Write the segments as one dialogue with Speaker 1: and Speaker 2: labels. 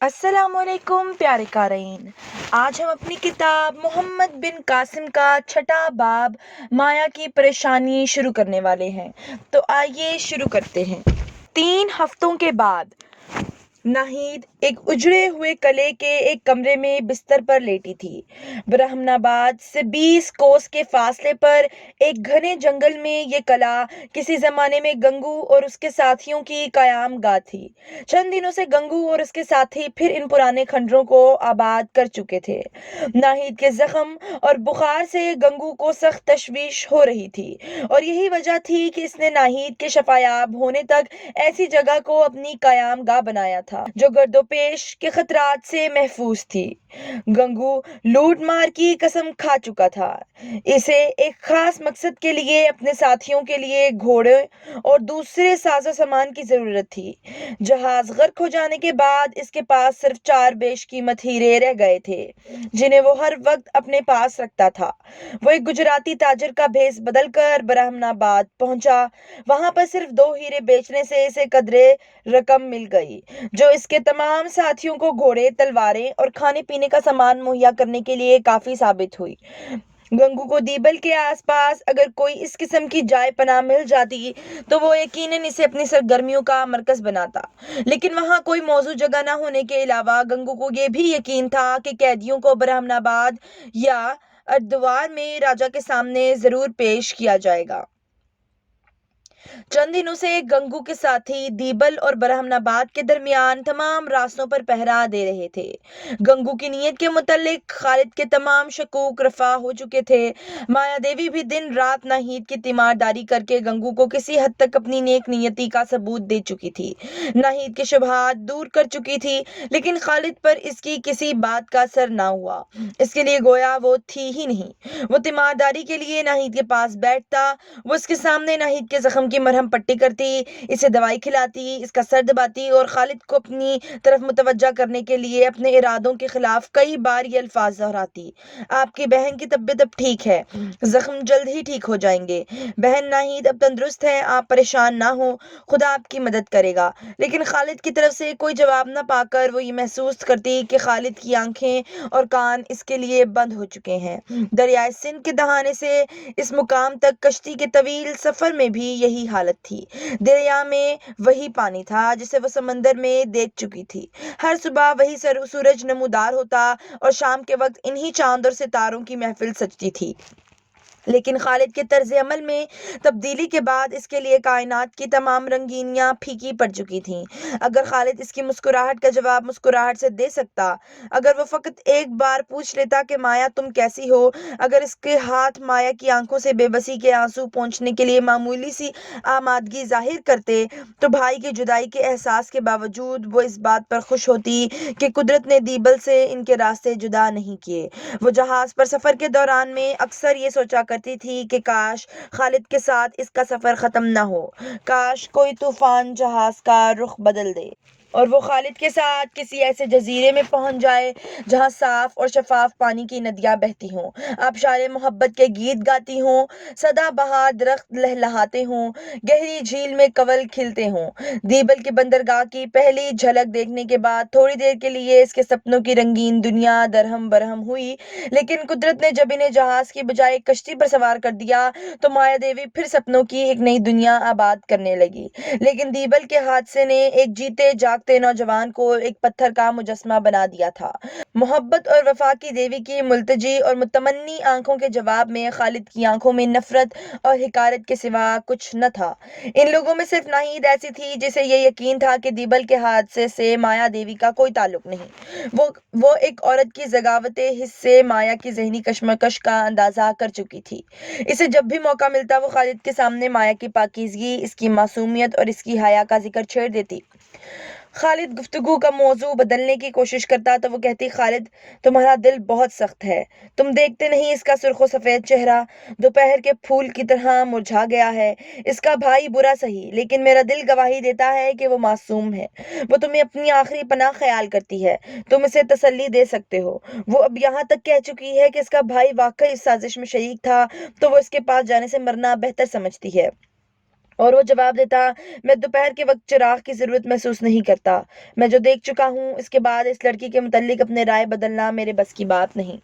Speaker 1: السلام علیکم پیارے قارئین، آج ہم اپنی کتاب محمد بن قاسم کا چھٹا باب مایا کی پریشانی شروع کرنے والے ہیں۔ تو آئیے شروع کرتے ہیں۔ 3 ہفتوں کے بعد ناہید ایک اجڑے ہوئے قلعے کے ایک کمرے میں بستر پر لیٹی تھی۔ برہمن آباد سے 20 کوس کے فاصلے پر ایک گھنے جنگل میں یہ قلعہ کسی زمانے میں گنگو اور اس کے ساتھیوں کی قیام گاہ تھی۔ چند دنوں سے گنگو اور اس کے ساتھی پھر ان پرانے کھنڈروں کو آباد کر چکے تھے۔ ناہید کے زخم اور بخار سے گنگو کو سخت تشویش ہو رہی تھی، اور یہی وجہ تھی کہ اس نے ناہید کے شفایاب ہونے تک ایسی جگہ کو اپنی قیام گاہ بنایا تھا جو گرد و پیش کے خطرات سے محفوظ تھی۔ گنگو لوٹ مار کی قسم کھا چکا تھا۔ اسے ایک خاص مقصد کے لیے اپنے ساتھیوں کے لیے گھوڑے اور دوسرے ساز و سامان کی ضرورت تھی۔ جہاز غرق ہو جانے کے بعد اس کے پاس صرف 4 بیش قیمت ہیرے رہ گئے تھے جنہیں وہ ہر وقت اپنے پاس رکھتا تھا۔ وہ ایک گجراتی تاجر کا بھیس بدل کر برہمن آباد پہنچا۔ وہاں پر صرف 2 ہیرے بیچنے سے اسے قدرے رقم مل گئی جو اس کے تمام ساتھیوں کو گھوڑے، تلواریں اور کھانے پینے کا سامان مہیا کرنے کے لیے کافی ثابت ہوئی۔ گنگو کو دیبل کے آس پاس اگر کوئی اس قسم کی جائے پناہ مل جاتی تو وہ یقیناً اسے اپنی سرگرمیوں کا مرکز بناتا، لیکن وہاں کوئی موزوں جگہ نہ ہونے کے علاوہ گنگو کو یہ بھی یقین تھا کہ قیدیوں کو برہمن آباد یا اردوار میں راجا کے سامنے ضرور پیش کیا جائے گا۔ چند دنوں سے گنگو کے ساتھی دیبل اور برہمن آباد کے درمیان تمام راستوں پر پہرا دے رہے تھے۔ گنگو کی نیت کے متعلق خالد کے تمام شکوک رفع ہو چکے تھے۔ مایا دیوی بھی دن رات ناہید کی تیمارداری کر کے گنگو کو کسی حد تک اپنی نیک نیتی کا ثبوت دے چکی تھی، ناہید کے شبہات دور کر چکی تھی، لیکن خالد پر اس کی کسی بات کا اثر نہ ہوا۔ اس کے لیے گویا وہ تھی ہی نہیں۔ وہ تیمارداری کے لیے ناہید کے پاس بیٹھتا، وہ اس کے سامنے ناہید کے زخم کی مرہم پٹی کرتی، اسے دوائی کھلاتی، اس کا سر دباتی اور خالد کو اپنی طرف متوجہ کرنے کے لیے اپنے ارادوں کے خلاف کئی بار یہ الفاظ دہراتی: آپ کی بہن کی طبیعت اب ٹھیک ہے، زخم جلد ہی ٹھیک ہو جائیں گے، بہن ناہید اب تندرست ہے، آپ پریشان نہ ہوں، خدا آپ کی مدد کرے گا۔ لیکن خالد کی طرف سے کوئی جواب نہ پا کر وہ یہ محسوس کرتی کہ خالد کی آنکھیں اور کان اس کے لیے بند ہو چکے ہیں۔ دریائے سندھ کے دہانے سے اس مقام تک کشتی کے طویل سفر میں بھی یہی حالت تھی۔ دریا میں وہی پانی تھا جسے وہ سمندر میں دیکھ چکی تھی۔ ہر صبح وہی سورج نمودار ہوتا اور شام کے وقت انہی چاند اور ستاروں کی محفل سجتی تھی۔ لیکن خالد کے طرز عمل میں تبدیلی کے بعد اس کے لیے کائنات کی تمام رنگینیاں پھیکی پڑ چکی تھیں۔ اگر خالد اس کی مسکراہٹ کا جواب مسکراہٹ سے دے سکتا، اگر وہ فقط ایک بار پوچھ لیتا کہ مایا تم کیسی ہو، اگر اس کے ہاتھ مایا کی آنکھوں سے بے بسی کے آنسو پونچھنے کے لیے معمولی سی آمادگی ظاہر کرتے، تو بھائی کی جدائی کے احساس کے باوجود وہ اس بات پر خوش ہوتی کہ قدرت نے دیبل سے ان کے راستے جدا نہیں کیے۔ وہ جہاز پر سفر کے دوران میں اکثر یہ سوچا کرتی تھی کہ کاش خالد کے ساتھ اس کا سفر ختم نہ ہو، کاش کوئی طوفان جہاز کا رخ بدل دے اور وہ خالد کے ساتھ کسی ایسے جزیرے میں پہنچ جائے جہاں صاف اور شفاف پانی کی ندیاں بہتی ہوں، آبشار محبت کے گیت گاتی ہوں، سدا بہار درخت لہلہاتے ہوں، گہری جھیل میں کنول کھلتے ہوں۔ دیبل کی بندرگاہ کی پہلی جھلک دیکھنے کے بعد تھوڑی دیر کے لیے اس کے سپنوں کی رنگین دنیا درہم برہم ہوئی، لیکن قدرت نے جب انہیں جہاز کی بجائے کشتی پر سوار کر دیا تو مایا دیوی پھر سپنوں کی ایک نئی دنیا آباد کرنے لگی۔ لیکن دیبل کے حادثے نے ایک جیتے جاگتے نوجوان کو ایک پتھر کا مجسمہ بنا دیا تھا۔ محبت اور وفا کی دیوی کی ملتجی اور متمنی آنکھوں کے جواب میں خالد کی آنکھوں میں نفرت اور حقارت کے سوا کچھ نہ تھا۔ ان لوگوں میں صرف ناہید ایسی تھی جسے یہ یقین تھا کہ دیبل کے حادثے سے مایا دیوی کا کوئی تعلق نہیں۔ وہ ایک عورت کی ذغاوت حس سے مایا کی ذہنی کشمکش کا اندازہ کر چکی تھی۔ اسے جب بھی موقع ملتا وہ خالد کے سامنے مایا کی پاکیزگی، اس کی معصومیت اور اس کی حیا کا ذکر چھیڑ دیتی۔ خالد گفتگو کا موضوع بدلنے کی کوشش کرتا تو وہ کہتی: خالد، تمہارا دل بہت سخت ہے، تم دیکھتے نہیں اس کا سرخ و سفید چہرہ دوپہر کے پھول کی طرح مرجھا گیا ہے۔ اس کا بھائی برا سہی، لیکن میرا دل گواہی دیتا ہے کہ وہ معصوم ہے۔ وہ تمہیں اپنی آخری پناہ خیال کرتی ہے، تم اسے تسلی دے سکتے ہو۔ وہ اب یہاں تک کہہ چکی ہے کہ اس کا بھائی واقعی اس سازش میں شریک تھا، تو وہ اس کے پاس جانے سے مرنا بہتر سمجھتی ہے۔ اور وہ جواب دیتا، میں دوپہر کے وقت چراغ کی ضرورت محسوس نہیں کرتا، میں جو دیکھ چکا ہوں اس کے بعد اس لڑکی کے متعلق اپنے رائے بدلنا میرے بس کی بات نہیں۔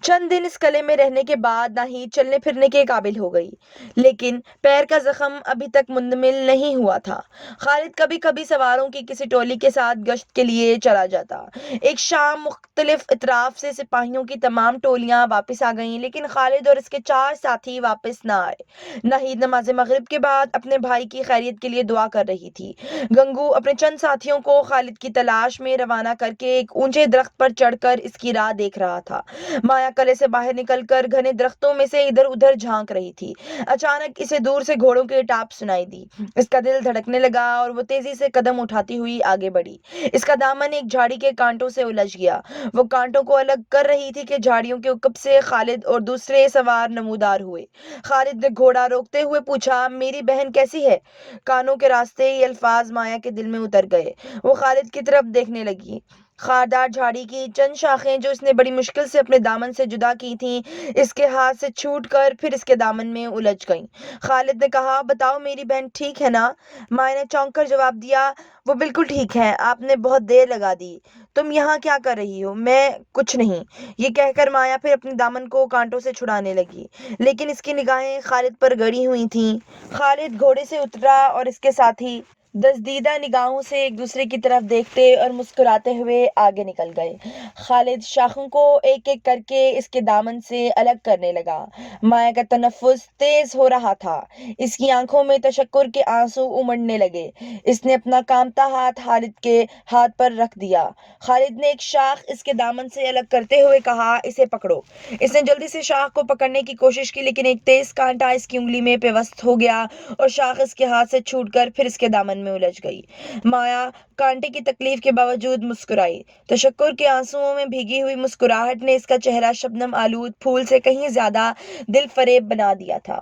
Speaker 1: چند دن اس قلعے میں رہنے کے بعد ناہید چلنے پھرنے کے قابل ہو گئی، لیکن پیر کا زخم ابھی تک مندمل نہیں ہوا تھا۔ خالد کبھی کبھی سواروں کی کسی ٹولی کے ساتھ گشت کے لیے چلا جاتا۔ ایک شام مختلف اطراف سے سپاہیوں کی تمام ٹولیاں واپس آ گئیں، لیکن خالد اور اس کے 4 ساتھی واپس نہ آئے۔ ناہید نماز مغرب کے بعد اپنے بھائی کی خیریت کے لیے دعا کر رہی تھی۔ گنگو اپنے چند ساتھیوں کو خالد کی تلاش میں روانہ کر کے ایک اونچے درخت پر چڑھ کر اس کی راہ دیکھ رہا تھا۔ مایا قلعے سے باہر نکل کر گھنے درختوں میں سے ادھر ادھر جھانک رہی تھی۔ اچانک اسے دور سے گھوڑوں کی ٹاپ سنائی دی۔ اس کا دل دھڑکنے لگا اور وہ تیزی سے قدم اٹھاتی ہوئی آگے بڑھی۔ اس کا دامن ایک جھاڑی کے کانٹوں سے الجھ گیا۔ وہ کانٹوں کو الگ کر رہی تھی کہ جھاڑیوں کے عقب سے خالد اور دوسرے سوار نمودار ہوئے۔ خالد نے گھوڑا روکتے ہوئے پوچھا، میری بہن کیسی ہے؟ کانوں کے راستے یہ الفاظ مایا کے دل میں اتر گئے۔ وہ خالد کی طرف دیکھنے لگی۔ خاردار جھاڑی کی چند شاخیں جو اس نے بڑی مشکل سے اپنے دامن سے جدا کی تھیں، اس کے ہاتھ سے چھوٹ کر پھر اس کے دامن میں الجھ گئیں۔ خالد نے کہا، بتاؤ میری بہن ٹھیک ہے نا؟ مایا نے چونک کر جواب دیا، وہ بالکل ٹھیک ہے، آپ نے بہت دیر لگا دی۔ تم یہاں کیا کر رہی ہو؟ میں کچھ نہیں۔ یہ کہہ کر مایا پھر اپنے دامن کو کانٹوں سے چھڑانے لگی، لیکن اس کی نگاہیں خالد پر گڑی ہوئی تھیں۔ خالد گھوڑے سے اترا اور اس کے ساتھی دزدیدہ نگاہوں سے ایک دوسرے کی طرف دیکھتے اور مسکراتے ہوئے آگے نکل گئے۔ خالد شاخوں کو ایک ایک کر کے اس کے دامن سے الگ کرنے لگا۔ مایا کا تنفس تیز ہو رہا تھا، اس کی آنکھوں میں تشکر کے آنسو امڑنے لگے۔ اس نے اپنا کانپتا ہاتھ خالد کے ہاتھ پر رکھ دیا۔ خالد نے ایک شاخ اس کے دامن سے الگ کرتے ہوئے کہا، اسے پکڑو۔ اس نے جلدی سے شاخ کو پکڑنے کی کوشش کی، لیکن ایک تیز کانٹا اس کی انگلی میں پیوست ہو گیا اور شاخ اس کے ہاتھ سے چھوٹ کر پھر اس کے دامن میں الجھ گئی۔ مایا کانٹے کی تکلیف کے باوجود مسکرائی۔ تشکر کے آنسوؤں میں بھیگی ہوئی مسکراہٹ نے اس کا چہرہ شبنم آلود پھول سے کہیں زیادہ دل فریب بنا دیا تھا۔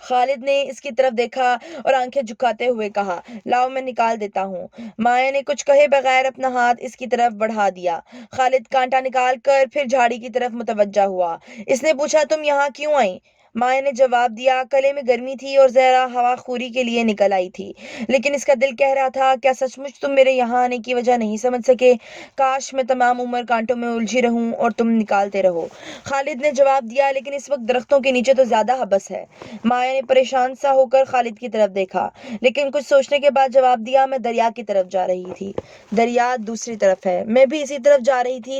Speaker 1: خالد نے اس کی طرف دیکھا اور آنکھیں جھکاتے ہوئے کہا، لاؤ میں نکال دیتا ہوں۔ مایا نے کچھ کہے بغیر اپنا ہاتھ اس کی طرف بڑھا دیا۔ خالد کانٹا نکال کر پھر جھاڑی کی طرف متوجہ ہوا۔ اس نے پوچھا، تم یہاں کیوں آئیں؟ مایا نے جواب دیا، قلعے میں گرمی تھی اور ذرا ہوا خوری کے لیے نکل آئی تھی۔ لیکن اس کا دل کہہ رہا تھا، کیا سچ مچ تم میرے یہاں آنے کی وجہ نہیں سمجھ سکے؟ کاش میں تمام عمر کانٹوں میں الجھی رہوں اور تم نکالتے رہو۔ خالد نے جواب دیا، لیکن اس وقت درختوں کے نیچے تو زیادہ حبس ہے۔ مایا نے پریشان سا ہو کر خالد کی طرف دیکھا، لیکن کچھ سوچنے کے بعد جواب دیا، میں دریا کی طرف جا رہی تھی۔ دریا دوسری طرف ہے۔ میں بھی اسی طرف جا رہی تھی،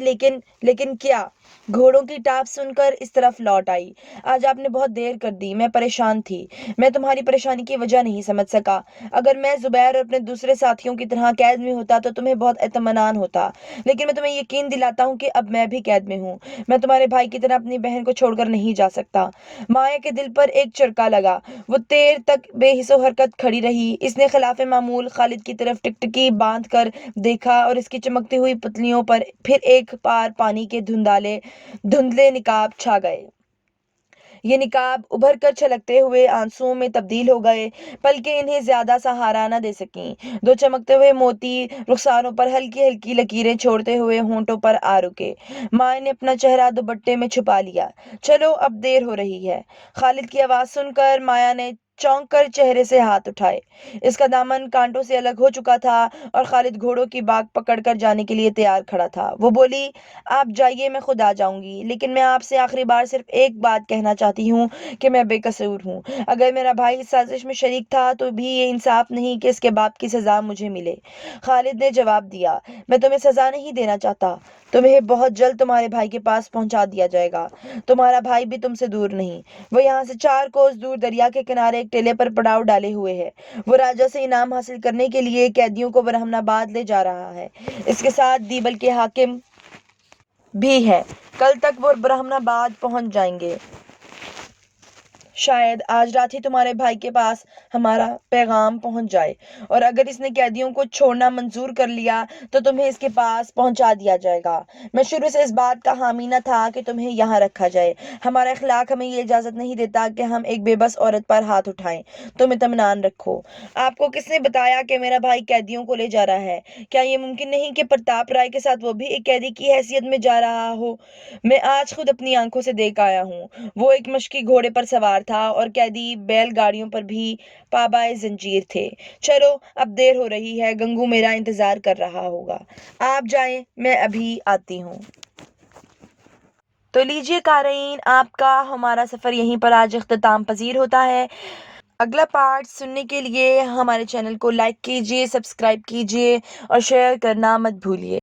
Speaker 1: لیکن کیا؟ گھوڑوں کی ٹاپ سن کر اس طرف لوٹ آئی۔ آج آپ نے بہت دیر کر دی، میں پریشان تھی۔ میں تمہاری پریشانی کی وجہ نہیں سمجھ سکا۔ اگر میں زبیر اور اپنے دوسرے ساتھیوں کی طرح قید میں ہوتا تو تمہیں بہت اطمینان ہوتا، لیکن میں تمہیں یقین دلاتا ہوں کہ اب میں بھی قید میں ہوں۔ میں تمہارے بھائی کی طرح اپنی بہن کو چھوڑ کر نہیں جا سکتا۔ مایا کے دل پر ایک چرکا لگا۔ وہ دیر تک بے حس و حرکت کھڑی رہی۔ اس نے خلاف معمول خالد کی طرف ٹکٹکی باندھ کر دیکھا اور اس کی چمکتی ہوئی پتلیوں پر پھر ایک بار پانی کے دھندلے نقاب چھا گئے۔ یہ نقاب ابھر کر چھلکتے ہوئے آنسوؤں میں تبدیل ہو گئے، پلکیں انہیں زیادہ سہارا نہ دے سکیں۔ دو چمکتے ہوئے موتی رخساروں پر ہلکی ہلکی لکیریں چھوڑتے ہوئے ہونٹوں پر آ رکے۔ مایا نے اپنا چہرہ دوپٹے میں چھپا لیا۔ چلو اب دیر ہو رہی ہے۔ خالد کی آواز سن کر مایا نے چونک کر چہرے سے ہاتھ اٹھائے۔ اس کا دامن کانٹوں سے الگ ہو چکا تھا اور خالد گھوڑوں کی باگ پکڑ کر جانے کے لیے تیار کھڑا تھا۔ وہ بولی، آپ جائیے، میں خود آ جاؤں گی، لیکن میں آپ سے آخری بار صرف ایک بات کہنا چاہتی ہوں کہ میں بے قصور ہوں۔ اگر میرا بھائی اس سازش میں شریک تھا تو بھی یہ انصاف نہیں کہ اس کے باپ کی سزا مجھے ملے۔ خالد نے جواب دیا، میں تمہیں سزا نہیں دینا چاہتا، تمہیں بہت جلد تمہارے بھائی کے پاس پہنچا دیا جائے گا۔ تمہارا بھائی بھی تم سے دور نہیں، وہ یہاں سے 4 کوس دور دریا کے کنارے ایک ٹیلے پر پڑاؤ ڈالے ہوئے ہے۔ وہ راجا سے انعام حاصل کرنے کے لیے قیدیوں کو برہمن آباد لے جا رہا ہے۔ اس کے ساتھ دیبل کے حاکم بھی ہے۔ کل تک وہ برہمن آباد پہنچ جائیں گے۔ شاید آج رات ہی تمہارے بھائی کے پاس ہمارا پیغام پہنچ جائے، اور اگر اس نے قیدیوں کو چھوڑنا منظور کر لیا تو تمہیں اس کے پاس پہنچا دیا جائے گا۔ میں شروع سے اس بات کا حامی نہ تھا کہ تمہیں یہاں رکھا جائے۔ ہمارا اخلاق ہمیں یہ اجازت نہیں دیتا کہ ہم ایک بے بس عورت پر ہاتھ اٹھائیں۔ تم اطمینان رکھو۔ آپ کو کس نے بتایا کہ میرا بھائی قیدیوں کو لے جا رہا ہے؟ کیا یہ ممکن نہیں کہ پرتاپ رائے کے ساتھ وہ بھی ایک قیدی کی حیثیت میں جا رہا ہو؟ میں آج خود اپنی آنکھوں سے دیکھ آیا ہوں۔ وہ ایک مشکی گھوڑے پر سوار تھا اور قیدی بیل گاڑیوں پر بھی پابائے زنجیر تھے۔ چلو اب دیر ہو رہی ہے، گنگو میرا انتظار کر رہا ہوگا۔ آپ جائیں، میں ابھی آتی ہوں۔ تو لیجیے قارئین، آپ کا ہمارا سفر یہیں پر آج اختتام پذیر ہوتا ہے۔ اگلا پارٹ سننے کے لیے ہمارے چینل کو لائک کیجیے، سبسکرائب کیجیے اور شیئر کرنا مت بھولیے۔